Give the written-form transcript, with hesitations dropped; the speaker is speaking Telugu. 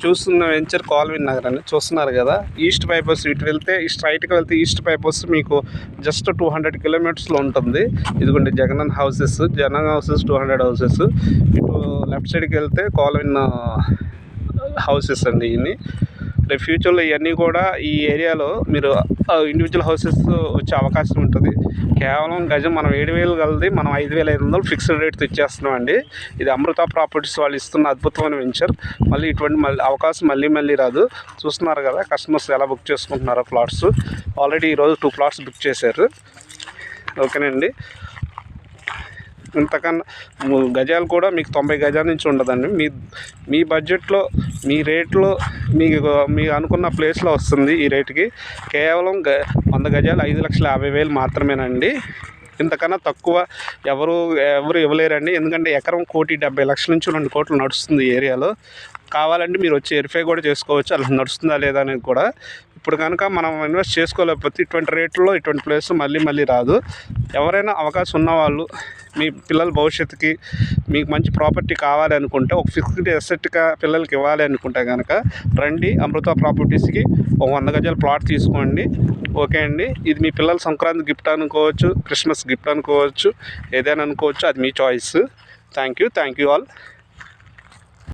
చూస్తున్న వెంచర్ కాల్విన్ నగర్ అండి. చూస్తున్నారు కదా, ఈస్ట్ బైపాస్ ఇటు వెళ్తే స్ట్రైట్గా వెళ్తే ఈస్ట్ బైపాస్ మీకు జస్ట్ 200 కిలోమీటర్స్లో ఉంటుంది. ఇదిగోండి జగనన్ హౌసెస్ 200 హౌసెస్. ఇటు లెఫ్ట్ సైడ్కి వెళ్తే కాల్విన్ హౌసెస్ అండి. ఇవి రేపు ఫ్యూచర్లో ఇవన్నీ కూడా ఈ ఏరియాలో మీరు ఇండివిజువల్ హౌసెస్ వచ్చే అవకాశం ఉంటుంది. కేవలం గజం మనం 7,000 కలది మనం 5,500 ఫిక్స్డ్ రేట్తో ఇచ్చేస్తున్నాం అండి. ఇది అమృత ప్రాపర్టీస్ వాళ్ళు ఇస్తున్న అద్భుతమైన వెంచర్. మళ్ళీ ఇటువంటి అవకాశం మళ్ళీ రాదు. చూస్తున్నారు కదా కస్టమర్స్ ఎలా బుక్ చేసుకుంటున్నారో ప్లాట్స్. ఆల్రెడీ ఈరోజు 2 ప్లాట్స్ బుక్ చేశారు. ఓకేనండి. ఇంతకన్నా గజాలు కూడా మీకు 90 గజాల నుంచి ఉండదండి. మీ బడ్జెట్లో మీ రేట్లో మీకు అనుకున్న ప్లేస్లో వస్తుంది. ఈ రేటుకి కేవలం 100 గజాలు 5,50,000 మాత్రమేనండి. ఇంతకన్నా తక్కువ ఎవరు ఇవ్వలేరండి. ఎందుకంటే ఎకరం 1,70,00,000 నుంచి 2 కోట్లు నడుస్తుంది ఈ ఏరియాలో. కావాలంటే మీరు వచ్చి వెరిఫై కూడా చేసుకోవచ్చు అలా నడుస్తుందా లేదా అనేది కూడా. ఇప్పుడు కనుక మనం ఇన్వెస్ట్ చేసుకోలేకపోతే ఇటువంటి రేట్లో ఇటువంటి ప్లేస్ మళ్ళీ రాదు. ఎవరైనా అవకాశం ఉన్నవాళ్ళు మీ పిల్లల భవిష్యత్తుకి మీకు మంచి ప్రాపర్టీ కావాలి అనుకుంటే, ఒక ఫిక్స్డ్ అసెట్గా పిల్లలకి ఇవ్వాలి అనుకుంటే కనుక రండి అమృత ప్రాపర్టీస్కి. ఒక 100 గజాల ప్లాట్ తీసుకోండి. ఓకే అండి. ఇది మీ పిల్లల సంక్రాంతి గిఫ్ట్ అనుకోవచ్చు, క్రిస్మస్ గిఫ్ట్ అనుకోవచ్చు, ఏదైనా అనుకోవచ్చు. అది మీ చాయిస్. Thank you all.